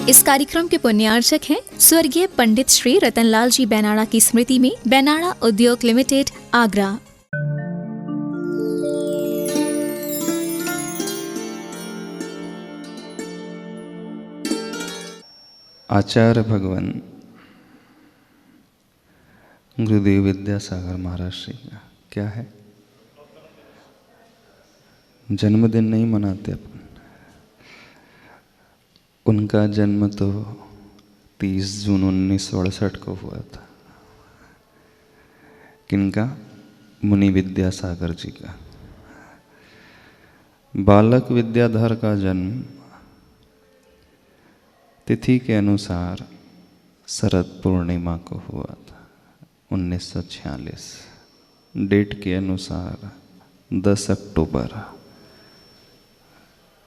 इस कार्यक्रम के पुण्यार्चक हैं स्वर्गीय पंडित श्री रतनलाल जी बैनाड़ा की स्मृति में बैनाड़ा उद्योग लिमिटेड, आगरा। आचार्य भगवान गुरुदेव विद्यासागर महाराज श्री का क्या है, जन्मदिन नहीं मनाते अपन। उनका जन्म तो 30 जून 1968 को हुआ था। किनका? मुनि विद्यासागर जी का। बालक विद्याधर का जन्म तिथि के अनुसार शरद पूर्णिमा को हुआ था 1946। डेट के अनुसार 10 अक्टूबर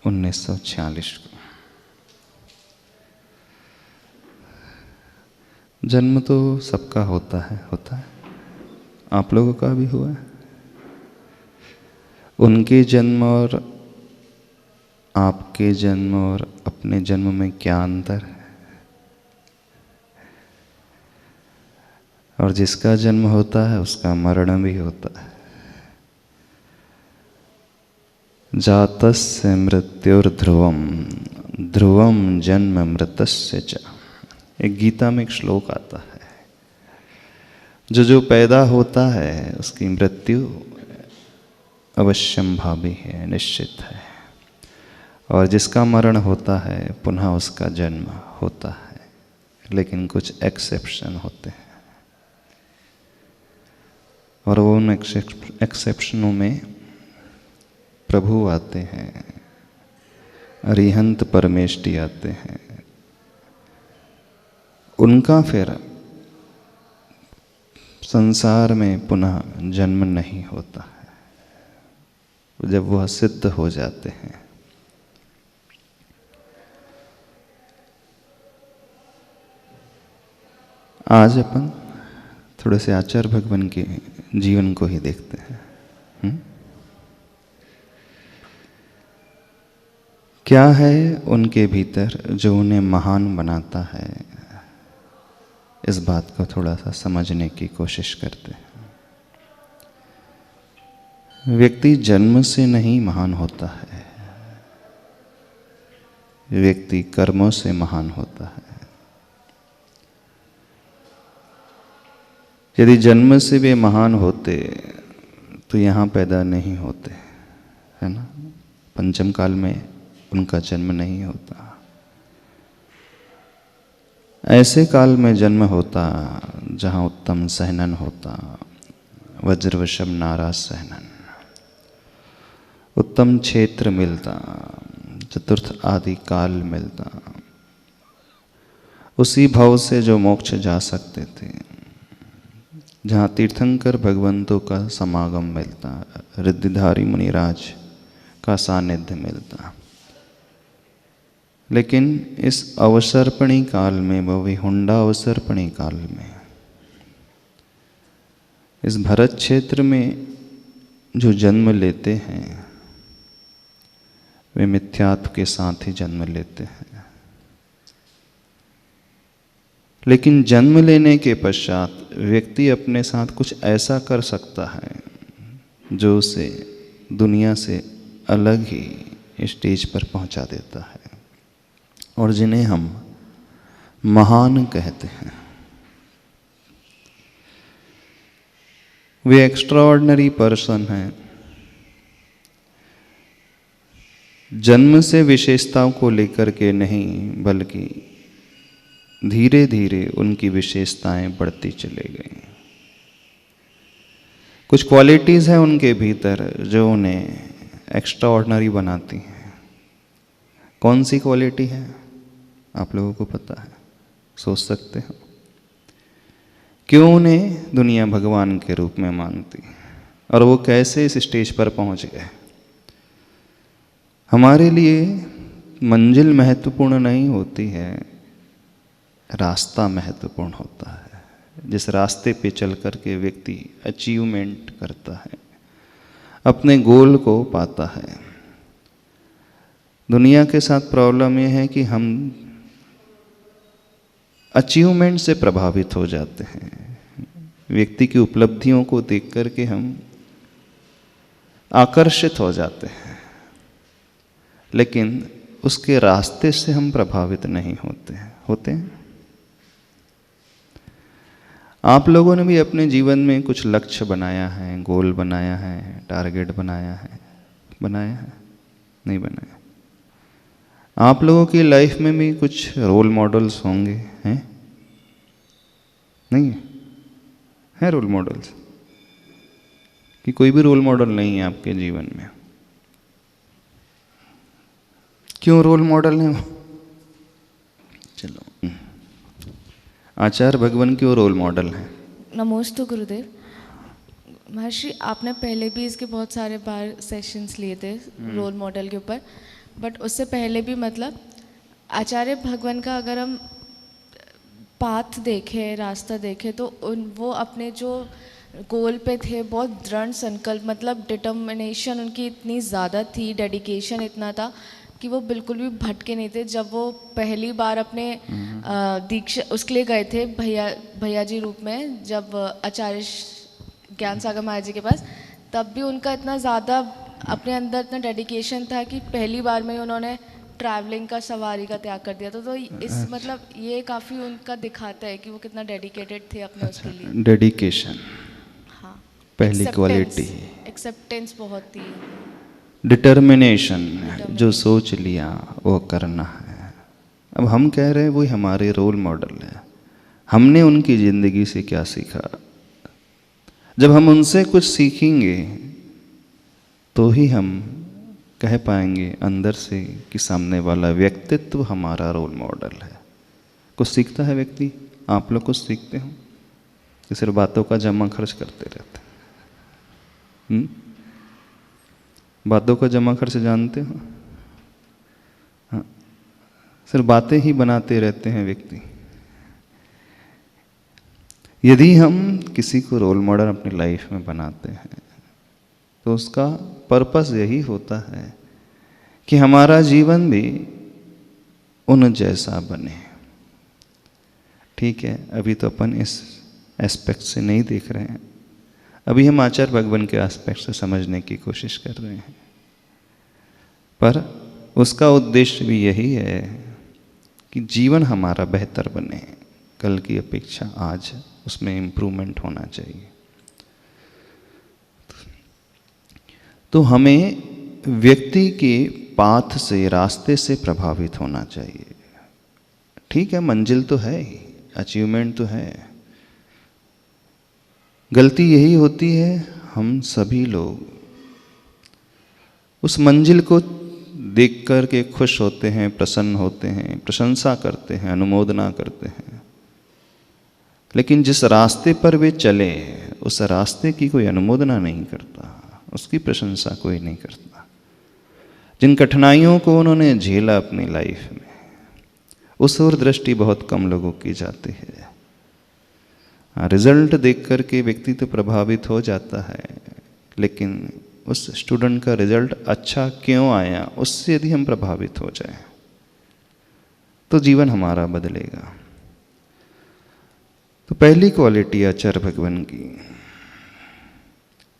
1946 को। जन्म तो सबका होता है। आप लोगों का भी हुआ है। उनके जन्म और आपके जन्म और अपने जन्म में क्या अंतर है? और जिसका जन्म होता है उसका मरण भी होता है। जातस्य मृत्युर्ध्रुवम ध्रुवम जन्म मृतस्य च। एक गीता में एक श्लोक आता है, जो पैदा होता है उसकी मृत्यु अवश्यम भावी है, निश्चित है। और जिसका मरण होता है पुनः उसका जन्म होता है। लेकिन कुछ एक्सेप्शन होते हैं, और वो उन एक्सेप्शनों में प्रभु आते हैं, अरिहंत परमेष्टि आते हैं। उनका फिर संसार में पुनः जन्म नहीं होता है जब वह सिद्ध हो जाते हैं। आज अपन थोड़े से आचार्य भगवान के जीवन को ही देखते हैं। क्या है उनके भीतर जो उन्हें महान बनाता है, इस बात को थोड़ा सा समझने की कोशिश करते हैं। व्यक्ति जन्म से नहीं महान होता है, व्यक्ति कर्मों से महान होता है। यदि जन्म से वे महान होते तो यहाँ पैदा नहीं होते, है ना। पंचम काल में उनका जन्म नहीं होता। ऐसे काल में जन्म होता जहाँ उत्तम सहनन होता, वज्रवशम नारा सहनन, उत्तम क्षेत्र मिलता, चतुर्थ आदि काल मिलता। उसी भाव से जो मोक्ष जा सकते थे, जहाँ तीर्थंकर भगवंतों का समागम मिलता, रिद्धिधारी मुनिराज का सानिध्य मिलता। लेकिन इस अवसर्पणी काल में, वह विहुंडा अवसर्पणी काल में, इस भरत क्षेत्र में जो जन्म लेते हैं वे मिथ्यात्व के साथ ही जन्म लेते हैं। लेकिन जन्म लेने के पश्चात व्यक्ति अपने साथ कुछ ऐसा कर सकता है जो उसे दुनिया से अलग ही स्टेज पर पहुंचा देता है, और जिन्हें हम महान कहते हैं। वे एक्स्ट्राऑर्डिनरी पर्सन हैं। जन्म से विशेषताओं को लेकर के नहीं, बल्कि धीरे धीरे उनकी विशेषताएं बढ़ती चली गई। कुछ क्वालिटीज़ हैं उनके भीतर जो उन्हें एक्स्ट्राऑर्डिनरी बनाती हैं। कौन सी क्वालिटी है आप लोगों को पता है? सोच सकते हो क्यों उन्हें दुनिया भगवान के रूप में मानती, और वो कैसे इस स्टेज पर पहुंच गए? हमारे लिए मंजिल महत्वपूर्ण नहीं होती है, रास्ता महत्वपूर्ण होता है। जिस रास्ते पे चल कर के व्यक्ति अचीवमेंट करता है, अपने गोल को पाता है। दुनिया के साथ प्रॉब्लम यह है कि हम अचीवमेंट से प्रभावित हो जाते हैं। व्यक्ति की उपलब्धियों को देख कर के हम आकर्षित हो जाते हैं, लेकिन उसके रास्ते से हम प्रभावित नहीं होते हैं। आप लोगों ने भी अपने जीवन में कुछ लक्ष्य बनाया है, गोल बनाया है, टारगेट बनाया है नहीं बनाया? आप लोगों की लाइफ में भी कुछ रोल मॉडल्स होंगे, हैं? नहीं है रोल मॉडल्स? कि कोई भी रोल मॉडल नहीं है आपके जीवन में? क्यों रोल मॉडल नहीं हो? चलो, आचार्य भगवान क्यों रोल मॉडल हैं? नमोस्तु गुरुदेव। महर्षि, आपने पहले भी इसके बहुत सारे बार सेशंस लिए थे रोल मॉडल के ऊपर, बट उससे पहले भी मतलब आचार्य भगवान का अगर हम पाथ देखें, रास्ता देखें, तो वो अपने जो गोल पे थे बहुत दृढ़ संकल्प, मतलब डिटर्मिनेशन उनकी इतनी ज़्यादा थी, डेडिकेशन इतना था कि वो बिल्कुल भी भटके नहीं थे। जब वो पहली बार अपने दीक्षा उसके लिए गए थे भैया जी रूप में, जब आचार्य ज्ञान सागर महाराज जी के पास, तब भी उनका इतना ज़्यादा अपने अंदर इतना डेडिकेशन था कि पहली बार में ही उन्होंने ट्रैवलिंग का, सवारी का त्याग कर दिया था। तो इस मतलब ये काफ़ी उनका दिखाता है कि वो कितना डेडिकेटेड थे अपने उसके लिए। डेडिकेशन, हाँ, पहली क्वालिटी। एक्सेप्टेंस बहुत थी। डिटर्मिनेशन, जो सोच लिया वो करना है। अब हम कह रहे हैं वही हमारे रोल मॉडल है। हमने उनकी ज़िंदगी से क्या सीखा? जब हम उनसे कुछ सीखेंगे तो ही हम कह पाएंगे अंदर से कि सामने वाला व्यक्तित्व हमारा रोल मॉडल है। कुछ सीखता है व्यक्ति। आप लोग कुछ सीखते हो कि सिर्फ बातों का जमा खर्च करते रहते हैं? बातों का जमा खर्च जानते हो? हाँ, सिर्फ बातें ही बनाते रहते हैं व्यक्ति। यदि हम किसी को रोल मॉडल अपनी लाइफ में बनाते हैं तो उसका पर्पस यही होता है कि हमारा जीवन भी उन जैसा बने। ठीक है, अभी तो अपन इस एस्पेक्ट से नहीं देख रहे हैं, अभी हम आचार्य भगवान के एस्पेक्ट से समझने की कोशिश कर रहे हैं। पर उसका उद्देश्य भी यही है कि जीवन हमारा बेहतर बने, कल की अपेक्षा आज उसमें इम्प्रूवमेंट होना चाहिए। तो हमें व्यक्ति के पाथ से, रास्ते से प्रभावित होना चाहिए। ठीक है, मंजिल तो है ही, अचीवमेंट तो है। गलती यही होती है, हम सभी लोग उस मंजिल को देख कर के खुश होते हैं, प्रसन्न होते हैं, प्रशंसा करते हैं, अनुमोदना करते हैं, लेकिन जिस रास्ते पर वे चले उस रास्ते की कोई अनुमोदना नहीं करता, उसकी प्रशंसा कोई नहीं करता। जिन कठिनाइयों को उन्होंने झेला अपनी लाइफ में, उस ओर दृष्टि बहुत कम लोगों की जाती है। रिजल्ट देख कर के व्यक्ति तो प्रभावित हो जाता है, लेकिन उस स्टूडेंट का रिजल्ट अच्छा क्यों आया उससे यदि हम प्रभावित हो जाएं तो जीवन हमारा बदलेगा। तो पहली क्वालिटी आचार्य भगवान की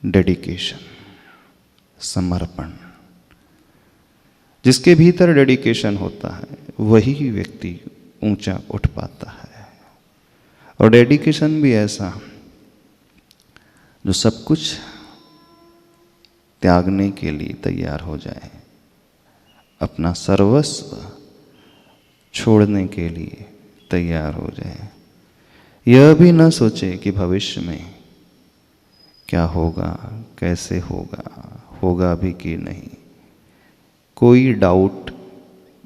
डेडिकेशन, समर्पण। जिसके भीतर डेडिकेशन होता है वही व्यक्ति ऊंचा उठ पाता है। और डेडिकेशन भी ऐसा जो सब कुछ त्यागने के लिए तैयार हो जाए, अपना सर्वस्व छोड़ने के लिए तैयार हो जाए। यह भी न सोचे कि भविष्य में क्या होगा, कैसे होगा, होगा भी कि नहीं। कोई डाउट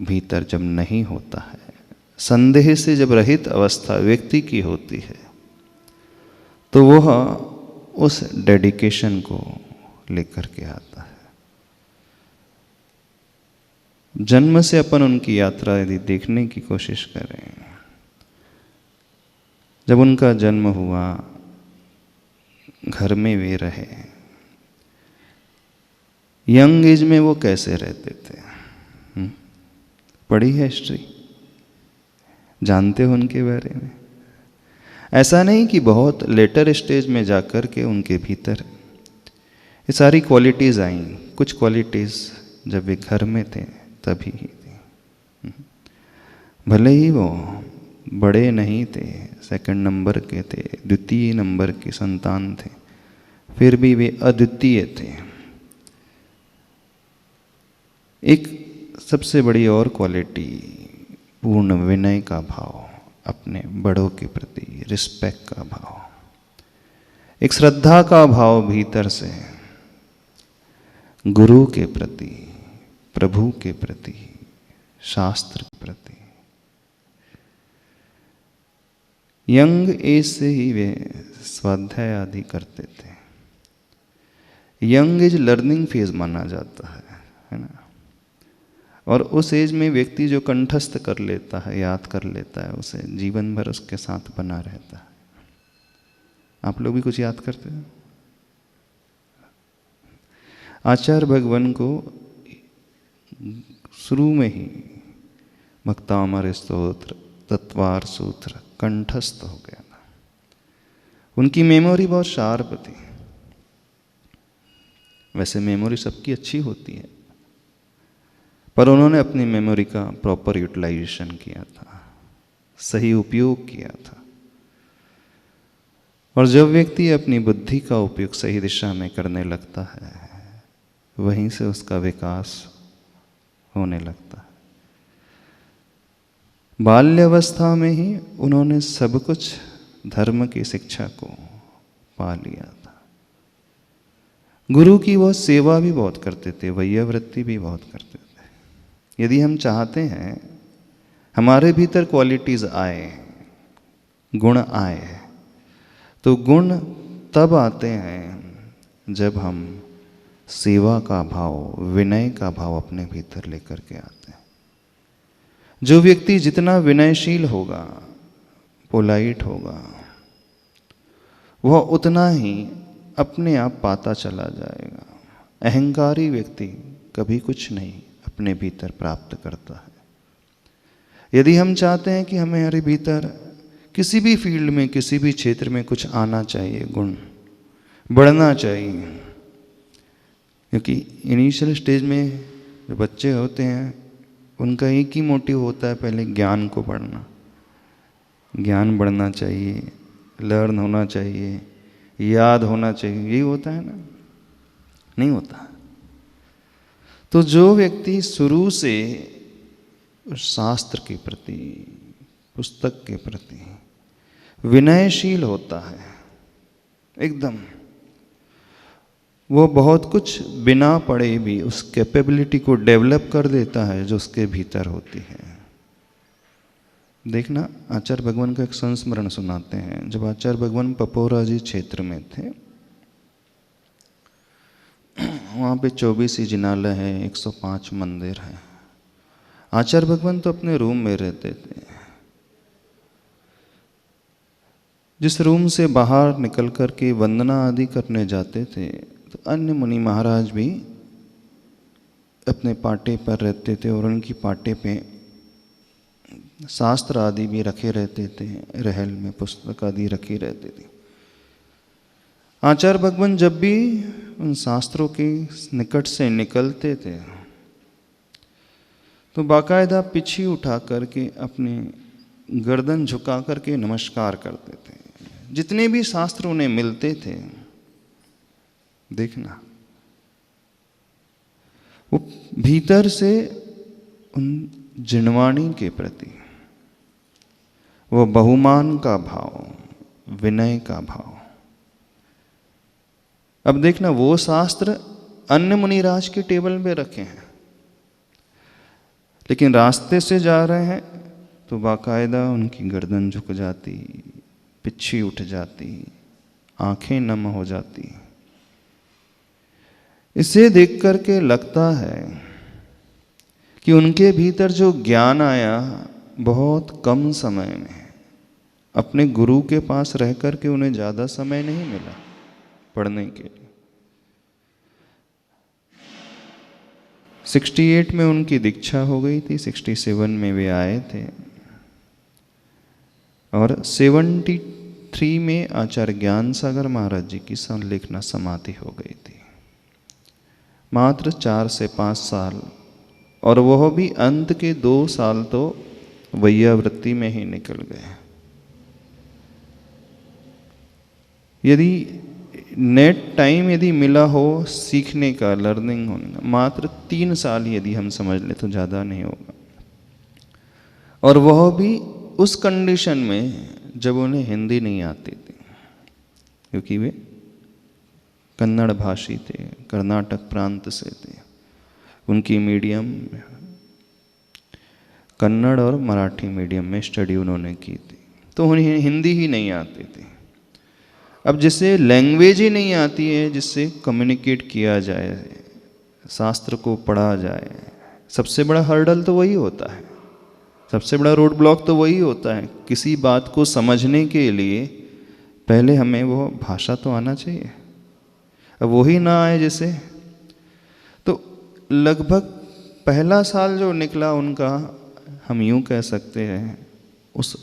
भीतर जब नहीं होता है, संदेह से जब रहित अवस्था व्यक्ति की होती है, तो वह उस डेडिकेशन को लेकर के आता है। जन्म से अपन उनकी यात्रा यदि देखने की कोशिश करें, जब उनका जन्म हुआ, घर में वे रहे, यंग एज में वो कैसे रहते थे? पढ़ी है हिस्ट्री? जानते हो उनके बारे में? ऐसा नहीं कि बहुत लेटर स्टेज में जाकर के उनके भीतर ये सारी क्वालिटीज़ आई। कुछ क्वालिटीज़ जब वे घर में थे तभी ही थी। भले ही वो बड़े नहीं थे, सेकंड नंबर के थे, द्वितीय नंबर के संतान थे, फिर भी वे अद्वितीय थे। एक सबसे बड़ी और क्वालिटी, पूर्ण विनय का भाव, अपने बड़ों के प्रति रिस्पेक्ट का भाव, एक श्रद्धा का भाव भीतर से गुरु के प्रति, प्रभु के प्रति, शास्त्र के प्रति। यंग एज से ही वे स्वाध्याय आदि करते थे। यंग एज लर्निंग फेज माना जाता है ना। और उस एज में व्यक्ति जो कंठस्थ कर लेता है, याद कर लेता है, उसे जीवन भर उसके साथ बना रहता है। आप लोग भी कुछ याद करते हैं? आचार्य भगवान को शुरू में ही भक्तामर स्तोत्र, तत्वार सूत्र कंठस्थ हो गया था। उनकी मेमोरी बहुत शार्प थी। वैसे मेमोरी सबकी अच्छी होती है, पर उन्होंने अपनी मेमोरी का प्रॉपर यूटिलाइजेशन किया था, सही उपयोग किया था। और जब व्यक्ति अपनी बुद्धि का उपयोग सही दिशा में करने लगता है, वहीं से उसका विकास होने लगता है। बाल्यावस्था में ही उन्होंने सब कुछ धर्म की शिक्षा को पा लिया था। गुरु की वो सेवा भी बहुत करते थे, वैयावृत्ति भी बहुत करते थे। यदि हम चाहते हैं हमारे भीतर क्वालिटीज आए, गुण आए, तो गुण तब आते हैं जब हम सेवा का भाव, विनय का भाव अपने भीतर लेकर के आते हैं। जो व्यक्ति जितना विनयशील होगा, पोलाइट होगा, वह उतना ही अपने आप पाता चला जाएगा। अहंकारी व्यक्ति कभी कुछ नहीं अपने भीतर प्राप्त करता है। यदि हम चाहते हैं कि हमारे भीतर किसी भी फील्ड में, किसी भी क्षेत्र में कुछ आना चाहिए, गुण बढ़ना चाहिए, क्योंकि इनिशियल स्टेज में जो बच्चे होते हैं उनका एक ही मोटिव होता है, पहले ज्ञान को पढ़ना, ज्ञान बढ़ना चाहिए, लर्न होना चाहिए, याद होना चाहिए, यही होता है ना? नहीं होता। तो जो व्यक्ति शुरू से शास्त्र के प्रति, पुस्तक के प्रति विनयशील होता है एकदम, वो बहुत कुछ बिना पढ़े भी उस कैपेबिलिटी को डेवलप कर देता है जो उसके भीतर होती है। देखना, आचार्य भगवान का एक संस्मरण सुनाते हैं। जब आचार्य भगवान पपोरा जी क्षेत्र में थे, वहाँ पे 24 जिनालय है, 105 मंदिर है। आचार्य भगवान तो अपने रूम में रहते थे। जिस रूम से बाहर निकल कर के वंदना आदि करने जाते थे, तो अन्य मुनि महाराज भी अपने पाटे पर रहते थे और उनकी पाटे पे शास्त्र आदि भी रखे रहते थे, रहल में पुस्तक आदि रखी रहती थी। आचार्य भगवान जब भी उन शास्त्रों के निकट से निकलते थे, तो बाकायदा पिछी उठा करके अपनी गर्दन झुका करके नमस्कार करते थे। जितने भी शास्त्र उन्हें मिलते थे, देखना, वो भीतर से उन जिनवाणी के प्रति वो बहुमान का भाव, विनय का भाव। अब देखना, वो शास्त्र अन्य मुनिराज के टेबल पे रखे हैं, लेकिन रास्ते से जा रहे हैं तो बाकायदा उनकी गर्दन झुक जाती, पिछी उठ जाती, आंखें नम हो जाती। इसे देख करके लगता है कि उनके भीतर जो ज्ञान आया बहुत कम समय में, अपने गुरु के पास रह करके उन्हें ज़्यादा समय नहीं मिला पढ़ने के लिए। 68 में उनकी दीक्षा हो गई थी, 67 में वे आए थे। और 73 में आचार्य ज्ञान सागर महाराज जी की संलेखना समाधि हो गई थी। मात्र 4 से 5 साल, और वह भी अंत के 2 साल तो वैयावृत्ति में ही निकल गए। यदि नेट टाइम यदि मिला हो सीखने का, लर्निंग होने का, मात्र 3 साल यदि हम समझ लें तो ज़्यादा नहीं होगा। और वह भी उस कंडीशन में जब उन्हें हिंदी नहीं आती थी, क्योंकि वे कन्नड़ भाषी थे, कर्नाटक प्रांत से थे। उनकी मीडियम कन्नड़ और मराठी मीडियम में स्टडी उन्होंने की थी, तो उन्हें हिंदी ही नहीं आती थी। अब जिससे लैंग्वेज ही नहीं आती है जिससे कम्युनिकेट किया जाए, शास्त्र को पढ़ा जाए, सबसे बड़ा हर्डल तो वही होता है, सबसे बड़ा रोड ब्लॉक तो वही होता है। किसी बात को समझने के लिए पहले हमें वो भाषा तो आना चाहिए। अब वही ना आए जैसे, तो लगभग पहला साल जो निकला उनका, हम यूँ कह सकते हैं उस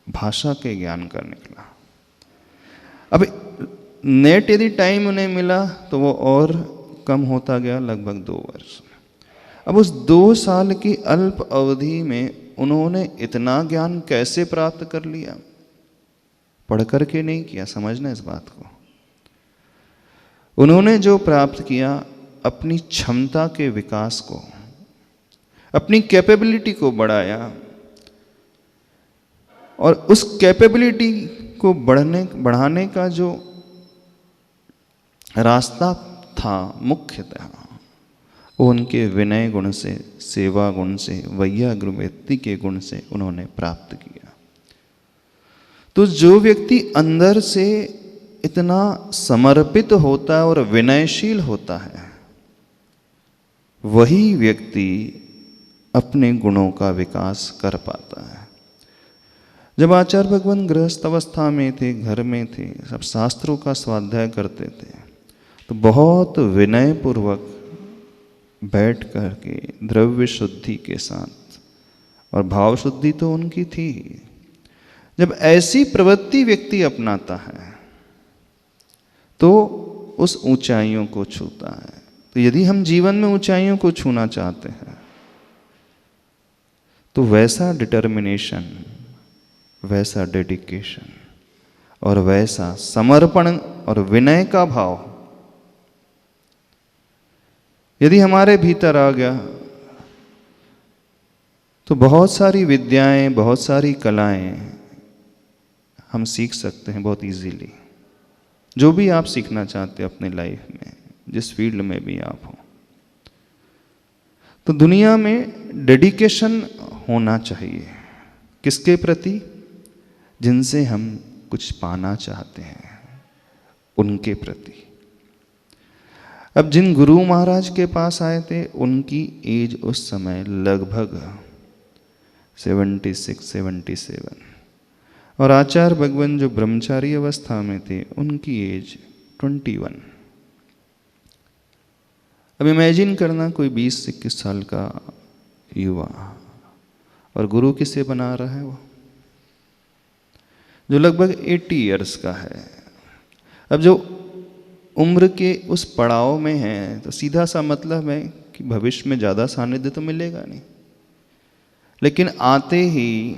भाषा के ज्ञान का निकला। अब नेट यदि टाइम उन्हें मिला तो वो और कम होता गया, लगभग 2 वर्ष। अब उस 2 साल की अल्प अवधि में उन्होंने इतना ज्ञान कैसे प्राप्त कर लिया? पढ़ करके नहीं किया, समझना इस बात को। उन्होंने जो प्राप्त किया, अपनी क्षमता के विकास को, अपनी कैपेबिलिटी को बढ़ाया, और उस कैपेबिलिटी को बढ़ाने का जो रास्ता था मुख्यतः वो उनके विनय गुण से, सेवा गुण से, वैयाग्रवृत्ति के गुण से उन्होंने प्राप्त किया। तो जो व्यक्ति अंदर से इतना समर्पित होता है और विनयशील होता है, वही व्यक्ति अपने गुणों का विकास कर पाता है। जब आचार्य भगवान गृहस्थ अवस्था में थे, घर में थे, सब शास्त्रों का स्वाध्याय करते थे, तो बहुत विनय पूर्वक बैठ कर के द्रव्य शुद्धि के साथ, और भाव शुद्धि तो उनकी थी। जब ऐसी प्रवृत्ति व्यक्ति अपनाता है तो उस ऊंचाइयों को छूता है। तो यदि हम जीवन में ऊंचाइयों को छूना चाहते हैं तो वैसा डिटर्मिनेशन, वैसा डेडिकेशन और वैसा समर्पण और विनय का भाव यदि हमारे भीतर आ गया तो बहुत सारी विद्याएं, बहुत सारी कलाएं हम सीख सकते हैं बहुत इजीली। जो भी आप सीखना चाहते हैं अपने लाइफ में, जिस फील्ड में भी आप हो, तो दुनिया में डेडिकेशन होना चाहिए। किसके प्रति? जिनसे हम कुछ पाना चाहते हैं, उनके प्रति। अब जिन गुरु महाराज के पास आए थे, उनकी एज उस समय लगभग 76-77, और आचार्य भगवान जो ब्रह्मचारी अवस्था में थे, उनकी एज 21। अब इमेजिन करना, कोई 20-21 साल का युवा और गुरु किसे बना रहा है? वो जो लगभग 80 इयर्स का है। अब जो उम्र के उस पड़ाव में है, तो सीधा सा मतलब है कि भविष्य में ज़्यादा सानिध्य तो मिलेगा नहीं, लेकिन आते ही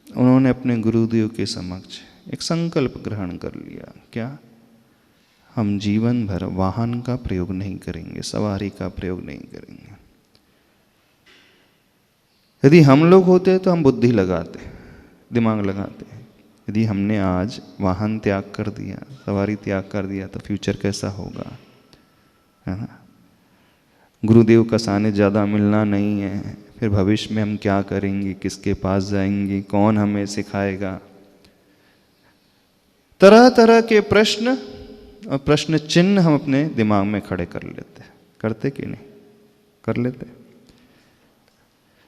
उन्होंने अपने गुरुदेव के समक्ष एक संकल्प ग्रहण कर लिया। क्या? हम जीवन भर वाहन का प्रयोग नहीं करेंगे, सवारी का प्रयोग नहीं करेंगे। यदि हम लोग होते तो हम बुद्धि लगाते, दिमाग लगाते। यदि हमने आज वाहन त्याग कर दिया, सवारी त्याग कर दिया, तो फ्यूचर कैसा होगा, है ना? गुरुदेव का सानिध्य ज़्यादा मिलना नहीं है, फिर भविष्य में हम क्या करेंगे, किसके पास जाएंगे, कौन हमें सिखाएगा? तरह तरह के प्रश्न और प्रश्न चिन्ह हम अपने दिमाग में खड़े कर लेते। करते कि नहीं? कर लेते।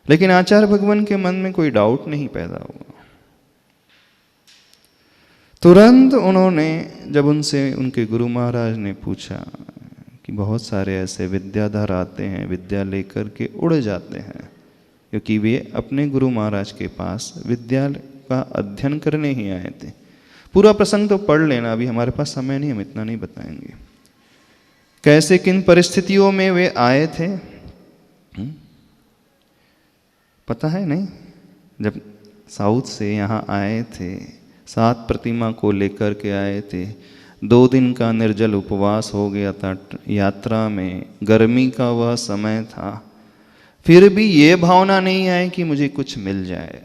लेकिन आचार्य भगवान के मन में कोई डाउट नहीं पैदा हुआ। तुरंत उन्होंने, जब उनसे उनके गुरु महाराज ने पूछा कि बहुत सारे ऐसे विद्याधर आते हैं, विद्या लेकर के उड़ जाते हैं, क्योंकि वे अपने गुरु महाराज के पास विद्या का अध्ययन करने ही आए थे। पूरा प्रसंग तो पढ़ लेना, अभी हमारे पास समय नहीं, हम इतना नहीं बताएंगे। कैसे किन परिस्थितियों में वे आए थे पता है नहीं? जब साउथ से यहाँ आए थे, 7 प्रतिमा को लेकर के आए थे, 2 दिन का निर्जल उपवास हो गया था यात्रा में, गर्मी का वह समय था, फिर भी ये भावना नहीं आई कि मुझे कुछ मिल जाए।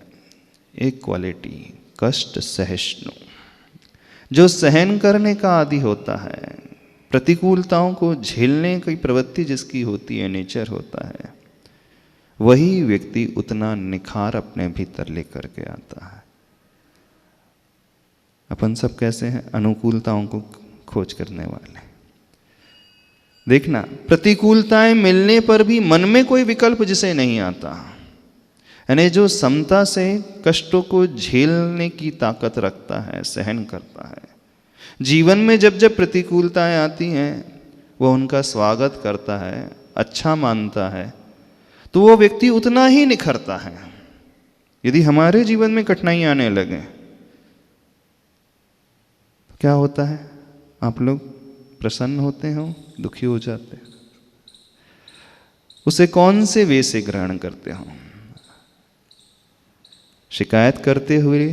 एक क्वालिटी, कष्ट सहिष्णु, जो सहन करने का आदि होता है, प्रतिकूलताओं को झेलने की प्रवृत्ति जिसकी होती है, नेचर होता है, वही व्यक्ति उतना निखार अपने भीतर लेकर के आता है। अपन सब कैसे हैं? अनुकूलताओं को खोज करने वाले। देखना, प्रतिकूलताएं मिलने पर भी मन में कोई विकल्प जिसे नहीं आता, यानी जो समता से कष्टों को झेलने की ताकत रखता है, सहन करता है, जीवन में जब जब प्रतिकूलताएं आती हैं वह उनका स्वागत करता है, अच्छा मानता है, तो वो व्यक्ति उतना ही निखरता है। यदि हमारे जीवन में कठिनाई आने लगे तो क्या होता है? आप लोग प्रसन्न होते हो, दुखी हो जाते हो? उसे कौन से वे से ग्रहण करते हो? शिकायत करते हुए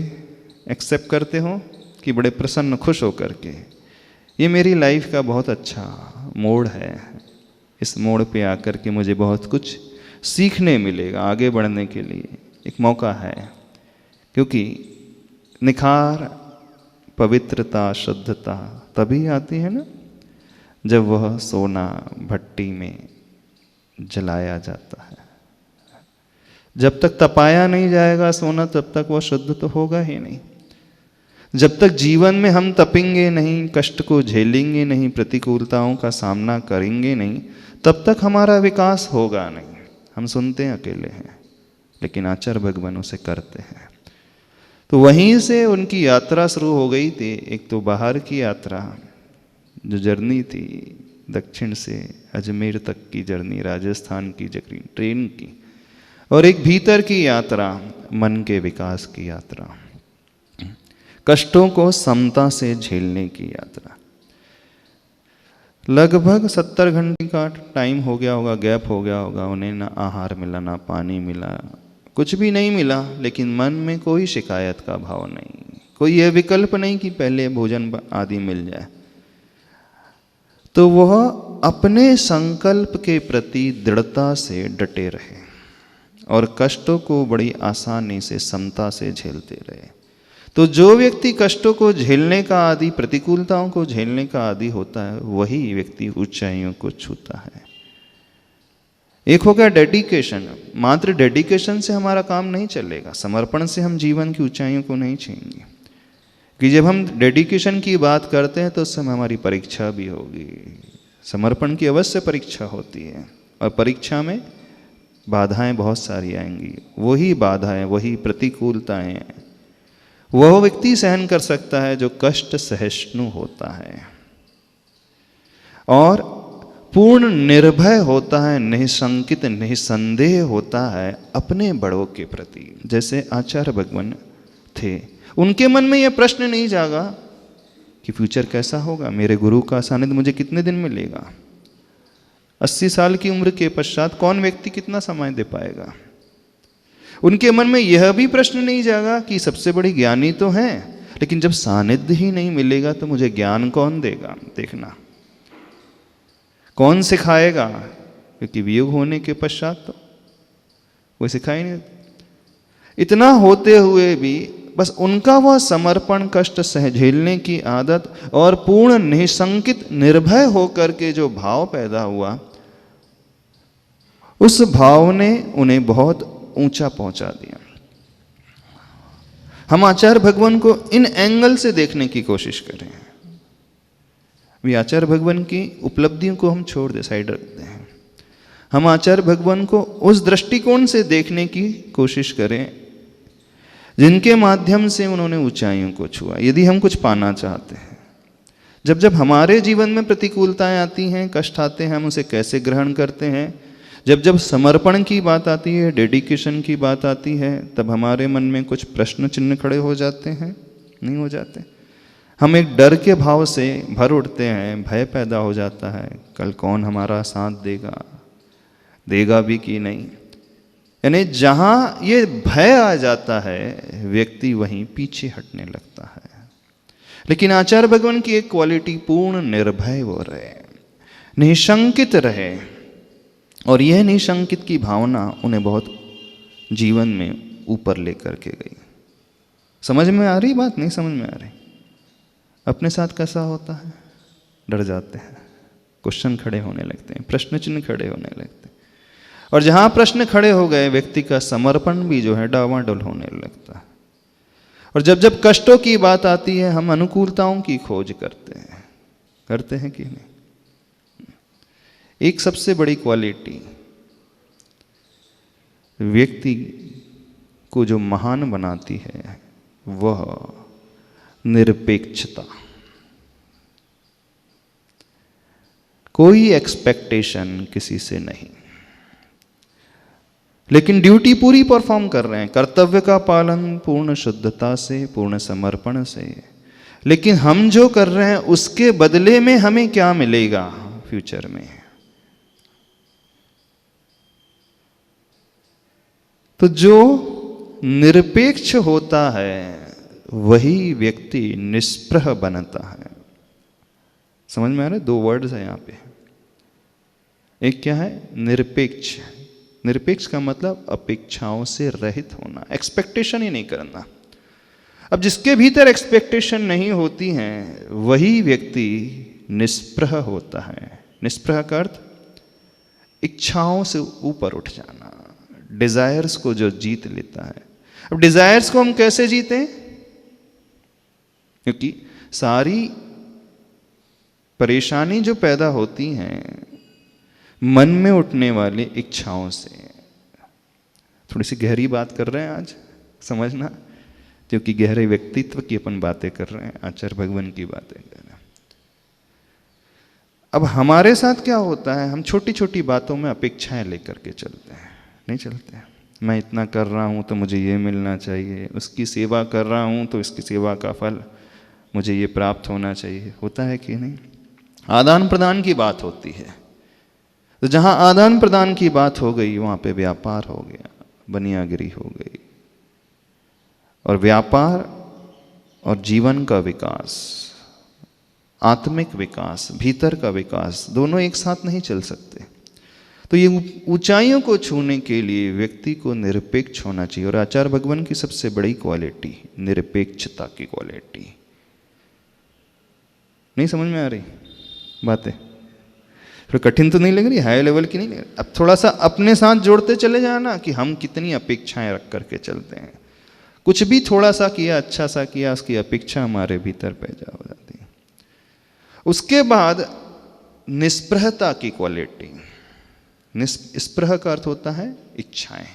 एक्सेप्ट करते हो कि बड़े प्रसन्न खुश होकर के ये मेरी लाइफ का बहुत अच्छा मोड़ है, इस मोड़ पे आकर के मुझे बहुत कुछ सीखने मिलेगा, आगे बढ़ने के लिए एक मौका है। क्योंकि निखार, पवित्रता, शुद्धता तभी आती है ना जब वह सोना भट्टी में जलाया जाता है। जब तक तपाया नहीं जाएगा सोना, तब तक वह शुद्ध तो होगा ही नहीं। जब तक जीवन में हम तपेंगे नहीं, कष्ट को झेलेंगे नहीं, प्रतिकूलताओं का सामना करेंगे नहीं, तब तक हमारा विकास होगा नहीं। हम सुनते हैं अकेले हैं, लेकिन आचार्य भगवान उसे करते हैं। तो वहीं से उनकी यात्रा शुरू हो गई थी। एक तो बाहर की यात्रा, जो जर्नी थी दक्षिण से अजमेर तक की जर्नी, राजस्थान की जर्नी ट्रेन की, और एक भीतर की यात्रा, मन के विकास की यात्रा, कष्टों को समता से झेलने की यात्रा। लगभग 70 घंटे का टाइम हो गया होगा, गैप हो गया होगा। उन्हें ना आहार मिला, ना पानी मिला, कुछ भी नहीं मिला, लेकिन मन में कोई शिकायत का भाव नहीं, कोई यह विकल्प नहीं कि पहले भोजन आदि मिल जाए। तो वह अपने संकल्प के प्रति दृढ़ता से डटे रहे और कष्टों को बड़ी आसानी से समता से झेलते रहे। तो जो व्यक्ति कष्टों को झेलने का आदि, प्रतिकूलताओं को झेलने का आदि होता है, वही व्यक्ति ऊंचाइयों को छूता है। एक हो गया डेडिकेशन। मात्र डेडिकेशन से हमारा काम नहीं चलेगा, समर्पण से हम जीवन की ऊंचाइयों को नहीं छूएंगे। कि जब हम डेडिकेशन की बात करते हैं तो उस समय हमारी परीक्षा भी होगी। समर्पण की अवश्य परीक्षा होती है, और परीक्षा में बाधाएं बहुत सारी आएंगी। वही बाधाएं, वही प्रतिकूलताएं वह व्यक्ति सहन कर सकता है जो कष्ट सहिष्णु होता है और पूर्ण निर्भय होता है, निःशंकित निःसंदेह होता है अपने बड़ों के प्रति। जैसे आचार्य भगवान थे, उनके मन में यह प्रश्न नहीं जागा कि फ्यूचर कैसा होगा, मेरे गुरु का सानिध्य मुझे कितने दिन मिलेगा, 80 साल की उम्र के पश्चात कौन व्यक्ति कितना समय दे पाएगा। उनके मन में यह भी प्रश्न नहीं जागा कि सबसे बड़ी ज्ञानी तो हैं, लेकिन जब सानिध्य ही नहीं मिलेगा तो मुझे ज्ञान कौन देगा। देखना, कौन सिखाएगा, क्योंकि वियोग होने के पश्चात तो कोई सिखाई नहीं। इतना होते हुए भी बस उनका वह समर्पण, कष्ट सह झेलने की आदत और पूर्ण निःशंकित निर्भय होकर के जो भाव पैदा हुआ, उस भाव ने उन्हें बहुत ऊंचा पहुंचा दिया। हम आचार्य भगवान को इन एंगल से देखने की कोशिश करें। भी आचार्य भगवान की उपलब्धियों को हम छोड़ दे, साइड रखते हैं। हम आचार्य भगवान को उस दृष्टिकोण से देखने की कोशिश करें जिनके माध्यम से उन्होंने ऊंचाइयों को छुआ। यदि हम कुछ पाना चाहते हैं, जब जब हमारे जीवन में प्रतिकूलताएं आती हैं, कष्ट आते हैं, हम उसे कैसे ग्रहण करते हैं। जब जब समर्पण की बात आती है, डेडिकेशन की बात आती है, तब हमारे मन में कुछ प्रश्न चिन्ह खड़े हो जाते हैं, नहीं हो जाते? हम एक डर के भाव से भर उठते हैं, भय पैदा हो जाता है, कल कौन हमारा साथ देगा भी कि नहीं। यानी जहाँ ये भय आ जाता है, व्यक्ति वहीं पीछे हटने लगता है। लेकिन आचार्य भगवान की एक क्वालिटी, पूर्ण निर्भय वो रहे, निशंकित रहे, और यह निशंकित की भावना उन्हें बहुत जीवन में ऊपर लेकर के गई। समझ में आ रही बात? नहीं समझ में आ रही? अपने साथ कैसा होता है? डर जाते हैं, क्वेश्चन खड़े होने लगते हैं, प्रश्न चिन्ह खड़े होने लगते हैं, और जहाँ प्रश्न खड़े हो गए, व्यक्ति का समर्पण भी जो है डावाडोल होने लगता है। और जब जब कष्टों की बात आती है, हम अनुकूलताओं की खोज करते हैं कि नहीं? एक सबसे बड़ी क्वालिटी व्यक्ति को जो महान बनाती है, वह निरपेक्षता। कोई एक्सपेक्टेशन किसी से नहीं, लेकिन ड्यूटी पूरी परफॉर्म कर रहे हैं, कर्तव्य का पालन पूर्ण शुद्धता से, पूर्ण समर्पण से। लेकिन हम जो कर रहे हैं उसके बदले में हमें क्या मिलेगा फ्यूचर में? तो जो निरपेक्ष होता है वही व्यक्ति निष्प्रह बनता है। समझ में आ रहा है? 2 वर्ड्स है यहाँ पे। एक क्या है? निरपेक्ष। निरपेक्ष का मतलब अपेक्षाओं से रहित होना, एक्सपेक्टेशन ही नहीं करना। अब जिसके भीतर एक्सपेक्टेशन नहीं होती हैं, वही व्यक्ति निष्प्रह होता है। निष्प्रह का अर्थ इच्छाओं से ऊपर उठ जाना, डिजायर्स को जो जीत लेता है। अब डिजायर्स को हम कैसे जीते? क्योंकि सारी परेशानी जो पैदा होती हैं मन में उठने वाली इच्छाओं से। थोड़ी सी गहरी बात कर रहे हैं आज, समझना, क्योंकि गहरे व्यक्तित्व की अपन बातें कर रहे हैं, आचार्य भगवान की बातें कर रहे हैं। अब हमारे साथ क्या होता है, हम छोटी छोटी बातों में अपेक्षाएं लेकर के चलते हैं, नहीं चलते? मैं इतना कर रहा हूँ तो मुझे ये मिलना चाहिए, उसकी सेवा कर रहा हूँ तो इसकी सेवा का फल मुझे ये प्राप्त होना चाहिए। होता है कि नहीं? आदान प्रदान की बात होती है, तो जहाँ आदान प्रदान की बात हो गई वहाँ पे व्यापार हो गया, बनियागिरी हो गई। और व्यापार और जीवन का विकास, आत्मिक विकास, भीतर का विकास, दोनों एक साथ नहीं चल सकते। तो ये ऊंचाइयों को छूने के लिए व्यक्ति को निरपेक्ष होना चाहिए। और आचार्य भगवान की सबसे बड़ी क्वालिटी निरपेक्षता की क्वालिटी। नहीं समझ में आ रही बातें? थोड़ी कठिन तो नहीं लग रही? हाई लेवल की नहीं लग रही? अब थोड़ा सा अपने साथ जोड़ते चले जाना कि हम कितनी अपेक्षाएं रख करके चलते हैं। कुछ भी थोड़ा सा किया, अच्छा सा किया, उसकी अपेक्षा हमारे भीतर पैदा हो जाती है। उसके बाद निष्प्रहता की क्वालिटी। निष्प्रह का अर्थ होता है इच्छाएं,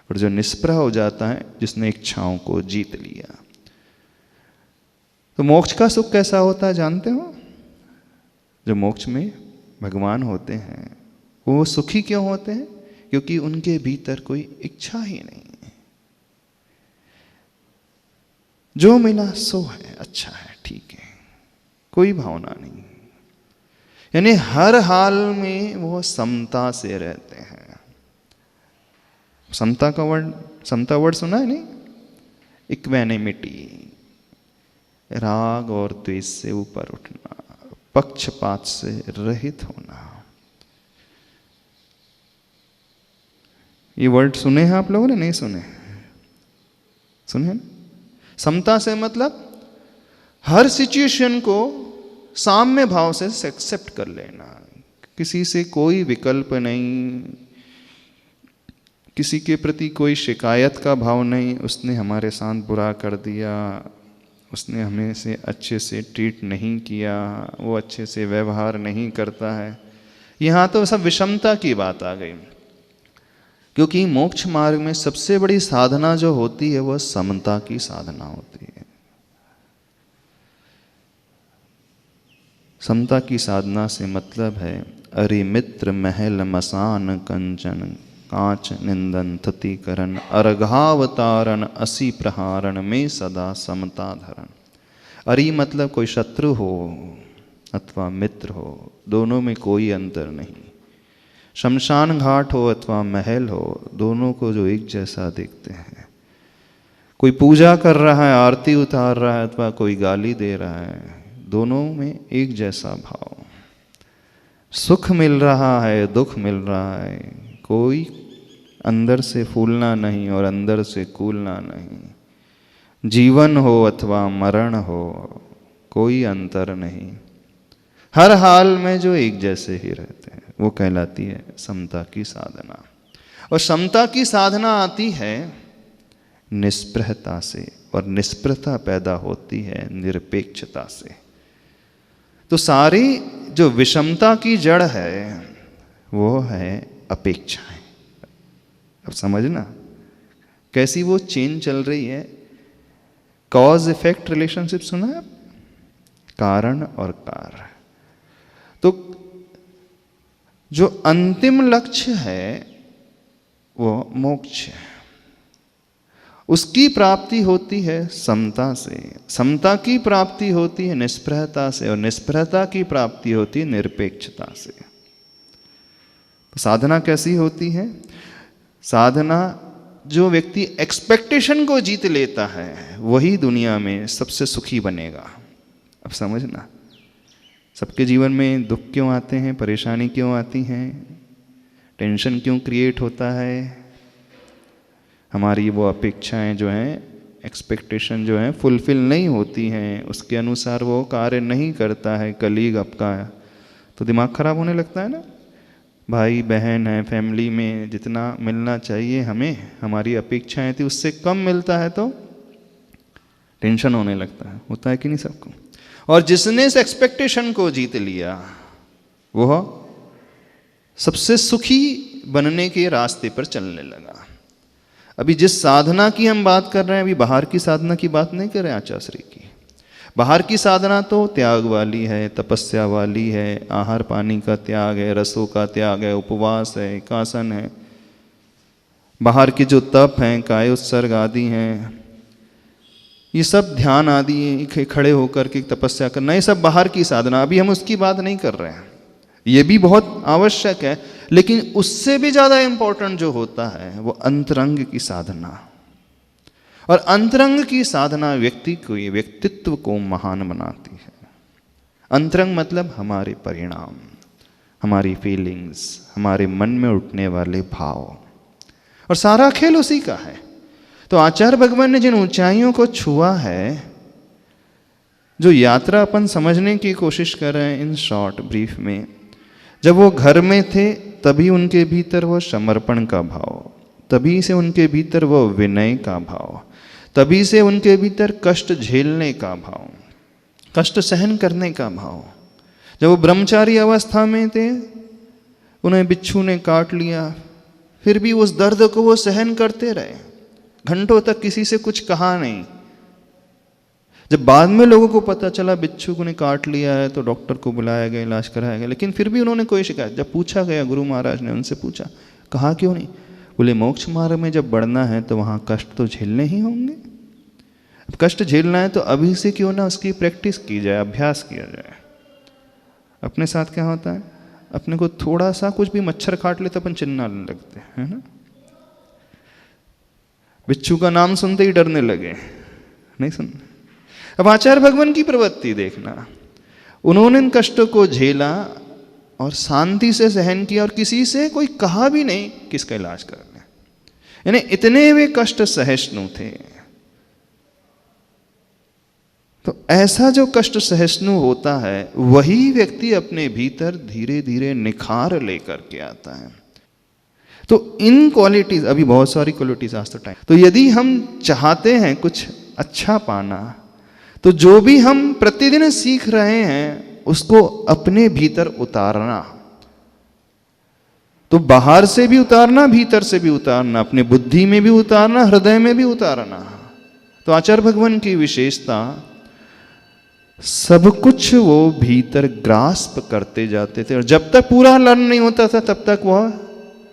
और जो निष्प्रह हो जाता है, जिसने इच्छाओं को जीत लिया। तो मोक्ष का सुख कैसा होता है जानते हो? जो मोक्ष में भगवान होते हैं वो सुखी क्यों होते हैं? क्योंकि उनके भीतर कोई इच्छा ही नहीं है। जो मिला सो है, अच्छा है, ठीक है, कोई भावना नहीं। यानी हर हाल में वो समता से रहते हैं। समता वर्ड सुना है नहीं? इक्वेनिमिटी, राग और द्वेष से ऊपर उठना, पक्षपात से रहित होना। ये वर्ड सुने हैं आप लोगों ने? नहीं सुने? सुने हैं? समता से मतलब हर सिचुएशन को साम्य भाव से एक्सेप्ट कर लेना, किसी से कोई विकल्प नहीं, किसी के प्रति कोई शिकायत का भाव नहीं। उसने हमारे साथ बुरा कर दिया, उसने हमें से अच्छे से ट्रीट नहीं किया, वो अच्छे से व्यवहार नहीं करता है। यहाँ तो सब विषमता की बात आ गई। क्योंकि मोक्ष मार्ग में सबसे बड़ी साधना जो होती है वह समता की साधना होती है। समता की साधना से मतलब है अरि मित्र महल मसान कंचन कांच निंदन थति करन अर्घावतारण असी प्रहारण में सदा समता धरण। अरि मतलब कोई शत्रु हो अथवा मित्र हो, दोनों में कोई अंतर नहीं। शमशान घाट हो अथवा महल हो, दोनों को जो एक जैसा देखते हैं। कोई पूजा कर रहा है, आरती उतार रहा है अथवा कोई गाली दे रहा है, दोनों में एक जैसा भाव। सुख मिल रहा है, दुख मिल रहा है, कोई अंदर से फूलना नहीं और अंदर से कूलना नहीं। जीवन हो अथवा मरण हो, कोई अंतर नहीं। हर हाल में जो एक जैसे ही रहते हैं, वो कहलाती है समता की साधना। और समता की साधना आती है निष्प्रहता से, और निष्प्रहता पैदा होती है निरपेक्षता से। तो सारी जो विषमता की जड़ है वो है अपेक्षाएं। अब समझना कैसी वो चेन चल रही है। कॉज इफेक्ट रिलेशनशिप सुना है, कारण और कार्य। तो जो अंतिम लक्ष्य है वो मोक्ष है, उसकी प्राप्ति होती है समता से, समता की प्राप्ति होती है निष्प्रहता से, और निष्प्रहता की प्राप्ति होती है निरपेक्षता से। तो साधना कैसी होती है? साधना जो व्यक्ति एक्सपेक्टेशन को जीत लेता है वही दुनिया में सबसे सुखी बनेगा। अब समझना, सबके जीवन में दुख क्यों आते हैं, परेशानी क्यों आती हैं, टेंशन क्यों क्रिएट होता है? हमारी वो अपेक्षाएं जो हैं, एक्सपेक्टेशन जो हैं फुलफिल नहीं होती हैं, उसके अनुसार वो कार्य नहीं करता है कलीग आपका, तो दिमाग खराब होने लगता है ना। भाई बहन है, फैमिली में जितना मिलना चाहिए हमें, हमारी अपेक्षाएं थी उससे कम मिलता है तो टेंशन होने लगता है। होता है कि नहीं सबको? और जिसने इस एक्सपेक्टेशन को जीत लिया वो सबसे सुखी बनने के रास्ते पर चलने लगा। अभी जिस साधना की हम बात कर रहे हैं, अभी बाहर की साधना की बात नहीं कर रहे हैं आचार्य की। बाहर की साधना तो त्याग वाली है, तपस्या वाली है, आहार पानी का त्याग है, रसों का त्याग है, उपवास है, एकासन है। बाहर के जो तप हैं, काय उत्सर्ग आदि हैं, ये सब ध्यान आदि खड़े होकर के तपस्या करना, ये सब बाहर की साधना। अभी हम उसकी बात नहीं कर रहे हैं, ये भी बहुत आवश्यक है, लेकिन उससे भी ज़्यादा इम्पोर्टेंट जो होता है वो अंतरंग की साधना। और अंतरंग की साधना व्यक्ति को, व्यक्तित्व को महान बनाती है। अंतरंग मतलब हमारे परिणाम, हमारी फीलिंग्स, हमारे मन में उठने वाले भाव, और सारा खेल उसी का है। तो आचार्य भगवान ने जिन ऊंचाइयों को छुआ है, जो यात्रा अपन समझने की कोशिश कर रहे हैं इन शॉर्ट ब्रीफ में, जब वो घर में थे तभी उनके भीतर वो समर्पण का भाव, तभी से उनके भीतर वो विनय का भाव, तभी से उनके भीतर कष्ट झेलने का भाव, कष्ट सहन करने का भाव। जब वो ब्रह्मचारी अवस्था में थे, उन्हें बिच्छू ने काट लिया, फिर भी उस दर्द को वो सहन करते रहे, घंटों तक किसी से कुछ कहा नहीं। जब बाद में लोगों को पता चला बिच्छू को ने काट लिया है तो डॉक्टर को बुलाया गया, इलाज कराया गया, लेकिन फिर भी उन्होंने कोई शिकायत। जब पूछा गया, गुरु महाराज ने उनसे पूछा, कहा क्यों नहीं? बोले मोक्ष मार्ग में जब बढ़ना है तो वहाँ कष्ट तो झेलने ही होंगे। अब कष्ट झेलना है तो अभी से क्यों ना उसकी प्रैक्टिस की जाए, अभ्यास किया जाए। अपने साथ क्या होता है, अपने को थोड़ा सा कुछ भी मच्छर काट ले तो अपन चिल्लाने लगते हैं, है ना। बिच्छू का नाम सुनते ही डरने लगे, नहीं सुन। अब आचार्य भगवान की प्रवृत्ति देखना, उन्होंने इन कष्टों को झेला और शांति से सहन किया, और किसी से कोई कहा भी नहीं किसका इलाज कर ले, यानी इतने वे कष्ट सहिष्णु थे। तो ऐसा जो कष्ट सहिष्णु होता है वही व्यक्ति अपने भीतर धीरे धीरे निखार लेकर के आता है। तो इन क्वालिटीज, अभी बहुत सारी क्वालिटीज आज तो टाइम, तो यदि हम चाहते हैं कुछ अच्छा पाना, तो जो भी हम प्रतिदिन सीख रहे हैं उसको अपने भीतर उतारना। तो बाहर से भी उतारना, भीतर से भी उतारना, अपने बुद्धि में भी उतारना, हृदय में भी उतारना। तो आचार्य भगवान की विशेषता सब कुछ वो भीतर ग्रास्प करते जाते थे, और जब तक पूरा लर्न नहीं होता था तब तक वह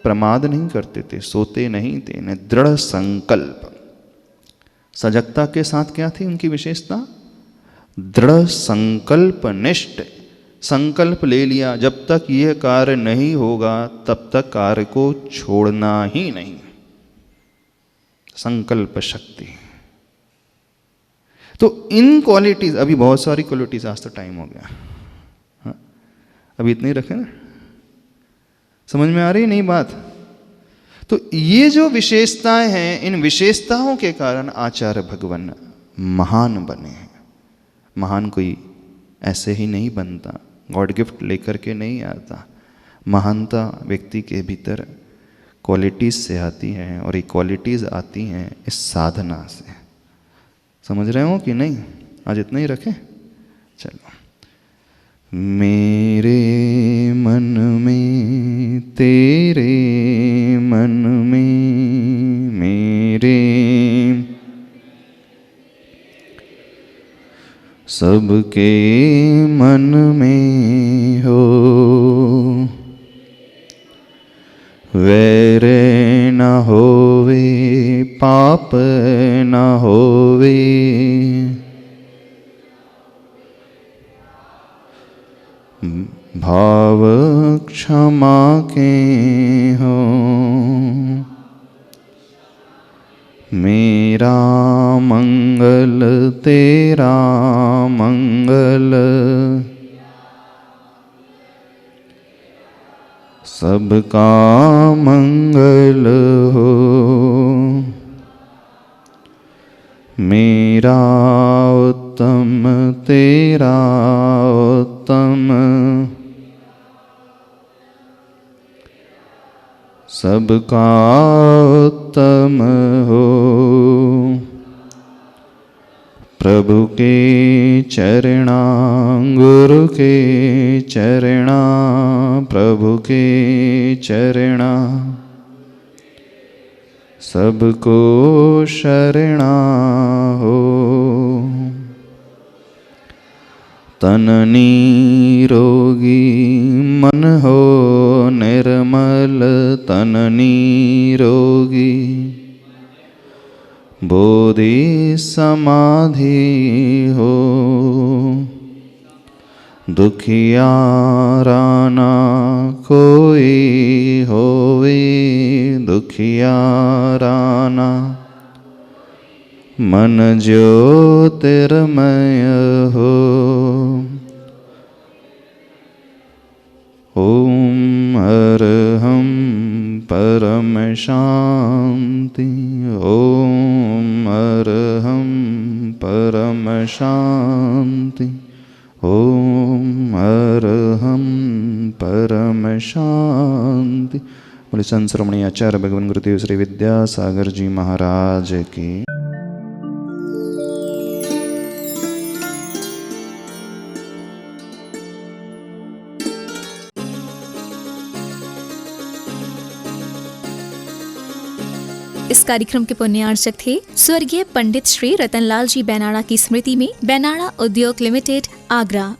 प्रमाद नहीं करते थे, सोते नहीं थे। इन्हें दृढ़ संकल्प, सजगता के साथ क्या थी उनकी विशेषता? दृढ़ संकल्प निष्ठ, संकल्प ले लिया जब तक यह कार्य नहीं होगा तब तक कार्य को छोड़ना ही नहीं, संकल्प शक्ति। तो इन क्वालिटीज, अभी बहुत सारी क्वालिटीज, आज तो टाइम हो गया, हाँ? अभी इतने ही रखे ना, समझ में आ रही नहीं बात? तो ये जो विशेषताएं हैं, इन विशेषताओं के कारण आचार्य भगवान महान बने हैं। महान कोई ऐसे ही नहीं बनता, गॉड गिफ्ट लेकर के नहीं आता। महानता व्यक्ति के भीतर क्वालिटीज से आती हैं, और ये क्वालिटीज आती हैं इस साधना से। समझ रहे हो कि नहीं? आज इतना ही रखें, चलो। मेरे मन में तेरे मन में मेरे, सबके मन में हो, वैर न होवे पाप न होवे, भाव क्षमा के हो, मेरा मंगल तेरा मंगल, सबका मंगल हो, मेरा उत्तम तेरा उत्तम, सबका उत्तम हो। प्रभु के चरणा, गुरु के चरणा, प्रभु के चरणा, सबको शरणा हो। तन निरोगी मन हो निर्मल, तन निरोगी बोधि समाधि हो, दुखियारा कोई होवे, दुखियारा मन ज्योतिर्मय हो। ओम अरहं परम शांति, ओम अरहं परम शांति, ओम अरहं परम शांति। बोले संत श्रोमणी आचार्य भगवान गुरुदेव श्री विद्यासागर जी महाराज की। इस कार्यक्रम के पुण्यार्चक थे स्वर्गीय पंडित श्री रतनलाल जी बेनाड़ा की स्मृति में बेनाड़ा उद्योग लिमिटेड, आगरा।